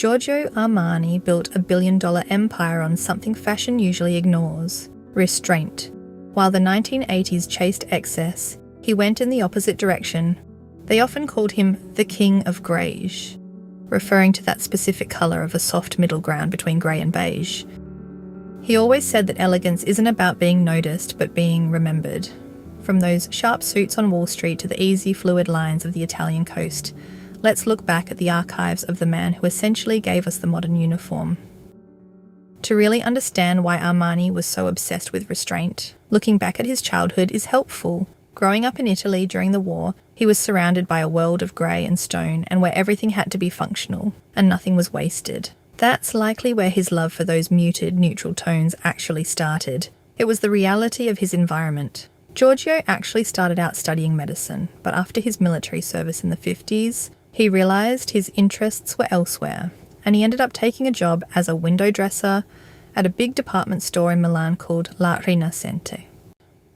Giorgio Armani built a billion-dollar empire on something fashion usually ignores: restraint. While the 1980s chased excess, he went in the opposite direction. They often called him the King of Greige, referring to that specific colour of a soft middle ground between grey and beige. He always said that elegance isn't about being noticed, but being remembered. From those sharp suits on Wall Street to the easy, fluid lines of the Italian coast, let's look back at the archives of the man who essentially gave us the modern uniform. To really understand why Armani was so obsessed with restraint, looking back at his childhood is helpful. Growing up in Italy during the war, he was surrounded by a world of grey and stone, and where everything had to be functional, and nothing was wasted. That's likely where his love for those muted, neutral tones actually started. It was the reality of his environment. Giorgio actually started out studying medicine, but after his military service in the 50s, he realised his interests were elsewhere, and he ended up taking a job as a window dresser at a big department store in Milan called La Rinascente.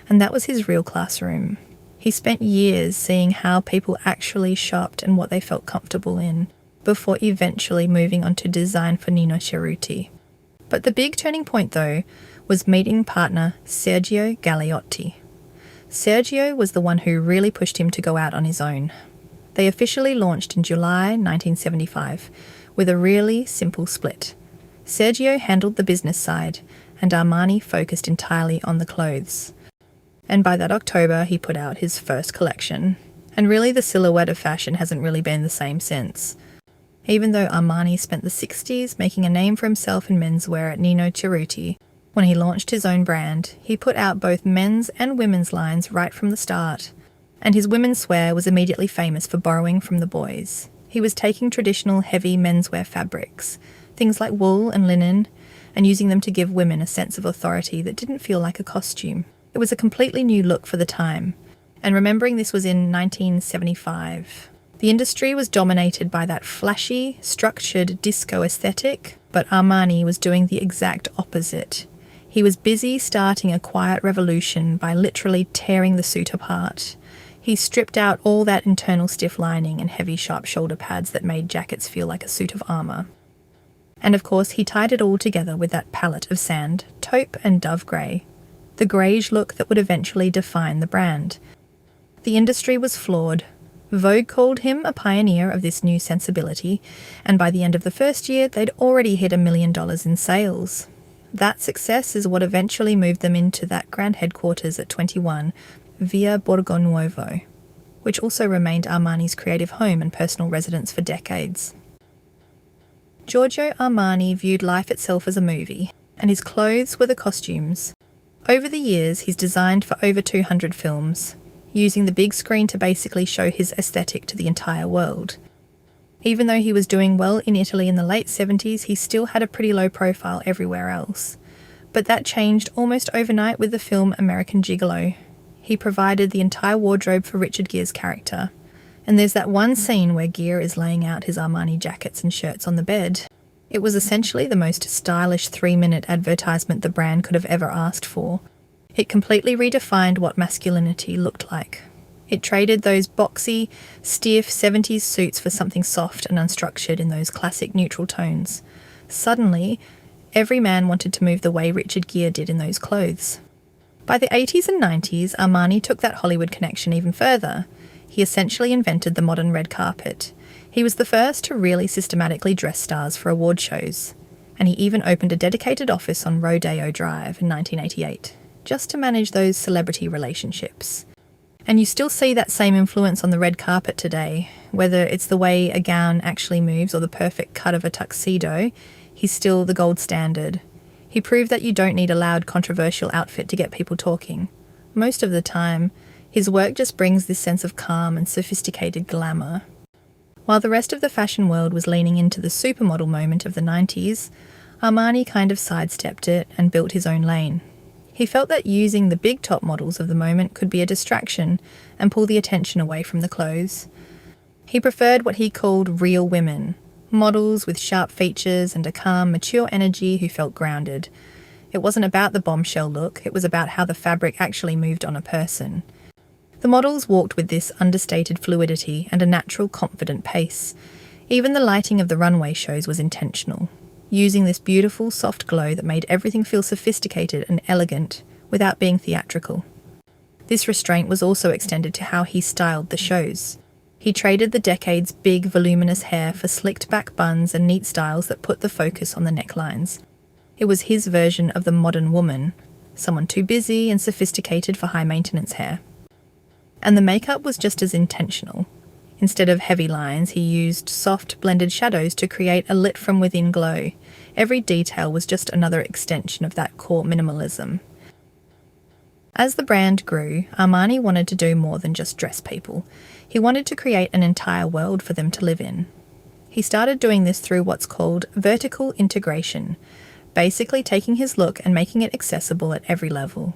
And that was his real classroom. He spent years seeing how people actually shopped and what they felt comfortable in, before eventually moving on to design for Nino Cerruti. But the big turning point, though, was meeting partner Sergio Galeotti. Sergio was the one who really pushed him to go out on his own. They officially launched in July 1975, with a really simple split. Sergio handled the business side, and Armani focused entirely on the clothes. And by that October, he put out his first collection. And really, the silhouette of fashion hasn't really been the same since. Even though Armani spent the 60s making a name for himself in menswear at Nino Cerruti, when he launched his own brand, he put out both men's and women's lines right from the start. And his women's wear was immediately famous for borrowing from the boys. He was taking traditional heavy menswear fabrics, things like wool and linen, and using them to give women a sense of authority that didn't feel like a costume. It was a completely new look for the time, and remembering this was in 1975. The industry was dominated by that flashy, structured disco aesthetic, but Armani was doing the exact opposite. He was busy starting a quiet revolution by literally tearing the suit apart. He stripped out all that internal stiff lining and heavy sharp shoulder pads that made jackets feel like a suit of armour. And of course, he tied it all together with that palette of sand, taupe and dove grey, the greige look that would eventually define the brand. The industry was flawed. Vogue called him a pioneer of this new sensibility, and by the end of the first year, they'd already hit $1 million in sales. That success is what eventually moved them into that grand headquarters at 21, Via Borgo Nuovo, which also remained Armani's creative home and personal residence for decades. Giorgio Armani viewed life itself as a movie, and his clothes were the costumes. Over the years, he's designed for over 200 films, using the big screen to basically show his aesthetic to the entire world. Even though he was doing well in Italy in the late 70s, he still had a pretty low profile everywhere else. But that changed almost overnight with the film American Gigolo. He provided the entire wardrobe for Richard Gere's character. And there's that one scene where Gere is laying out his Armani jackets and shirts on the bed. It was essentially the most stylish 3-minute advertisement the brand could have ever asked for. It completely redefined what masculinity looked like. It traded those boxy, stiff 70s suits for something soft and unstructured in those classic neutral tones. Suddenly, every man wanted to move the way Richard Gere did in those clothes. By the 80s and 90s, Armani took that Hollywood connection even further. He essentially invented the modern red carpet. He was the first to really systematically dress stars for award shows. And he even opened a dedicated office on Rodeo Drive in 1988, just to manage those celebrity relationships. And you still see that same influence on the red carpet today. Whether it's the way a gown actually moves or the perfect cut of a tuxedo, he's still the gold standard. He proved that you don't need a loud, controversial outfit to get people talking. Most of the time, his work just brings this sense of calm and sophisticated glamour. While the rest of the fashion world was leaning into the supermodel moment of the 90s, Armani kind of sidestepped it and built his own lane. He felt that using the big top models of the moment could be a distraction and pull the attention away from the clothes. He preferred what he called real women, models with sharp features and a calm, mature energy who felt grounded. It wasn't about the bombshell look, it was about how the fabric actually moved on a person. The models walked with this understated fluidity and a natural, confident pace. Even the lighting of the runway shows was intentional, using this beautiful, soft glow that made everything feel sophisticated and elegant without being theatrical. This restraint was also extended to how he styled the shows. He traded the decade's big, voluminous hair for slicked back buns and neat styles that put the focus on the necklines. It was his version of the modern woman, someone too busy and sophisticated for high-maintenance hair. And the makeup was just as intentional. Instead of heavy lines, he used soft, blended shadows to create a lit-from-within glow. Every detail was just another extension of that core minimalism. As the brand grew, Armani wanted to do more than just dress people. He wanted to create an entire world for them to live in. He started doing this through what's called vertical integration, basically taking his look and making it accessible at every level.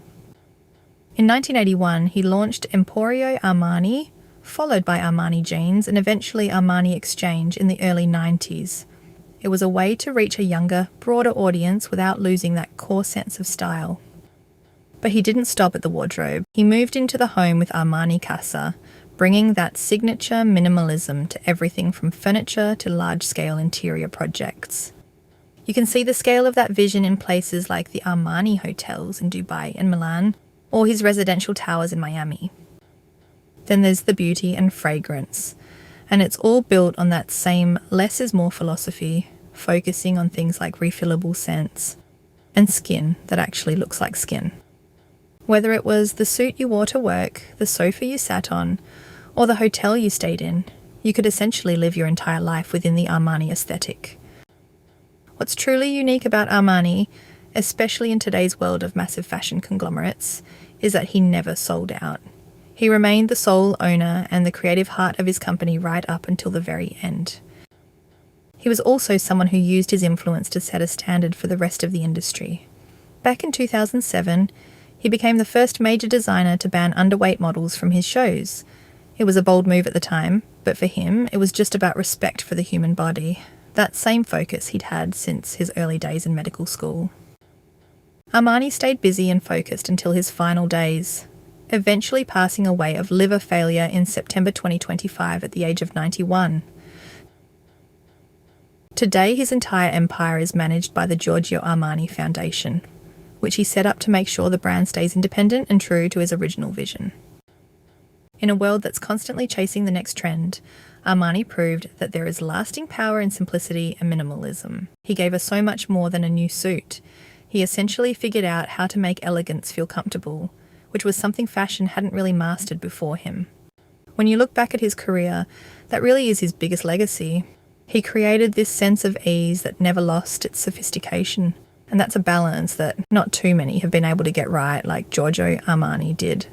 In 1981, he launched Emporio Armani, followed by Armani Jeans and eventually Armani Exchange in the early 90s. It was a way to reach a younger, broader audience without losing that core sense of style. But he didn't stop at the wardrobe. He moved into the home with Armani Casa, bringing that signature minimalism to everything from furniture to large-scale interior projects. You can see the scale of that vision in places like the Armani hotels in Dubai and Milan, or his residential towers in Miami. Then there's the beauty and fragrance, and it's all built on that same less is more philosophy, focusing on things like refillable scents and skin that actually looks like skin. Whether it was the suit you wore to work, the sofa you sat on, or the hotel you stayed in, you could essentially live your entire life within the Armani aesthetic. What's truly unique about Armani, especially in today's world of massive fashion conglomerates, is that he never sold out. He remained the sole owner and the creative heart of his company right up until the very end. He was also someone who used his influence to set a standard for the rest of the industry. Back in 2007, he became the first major designer to ban underweight models from his shows. It was a bold move at the time, but for him, it was just about respect for the human body, that same focus he'd had since his early days in medical school. Armani stayed busy and focused until his final days, eventually passing away of liver failure in September 2025 at the age of 91. Today, his entire empire is managed by the Giorgio Armani Foundation, which he set up to make sure the brand stays independent and true to his original vision. In a world that's constantly chasing the next trend, Armani proved that there is lasting power in simplicity and minimalism. He gave us so much more than a new suit. He essentially figured out how to make elegance feel comfortable, which was something fashion hadn't really mastered before him. When you look back at his career, that really is his biggest legacy. He created this sense of ease that never lost its sophistication, and that's a balance that not too many have been able to get right like Giorgio Armani did.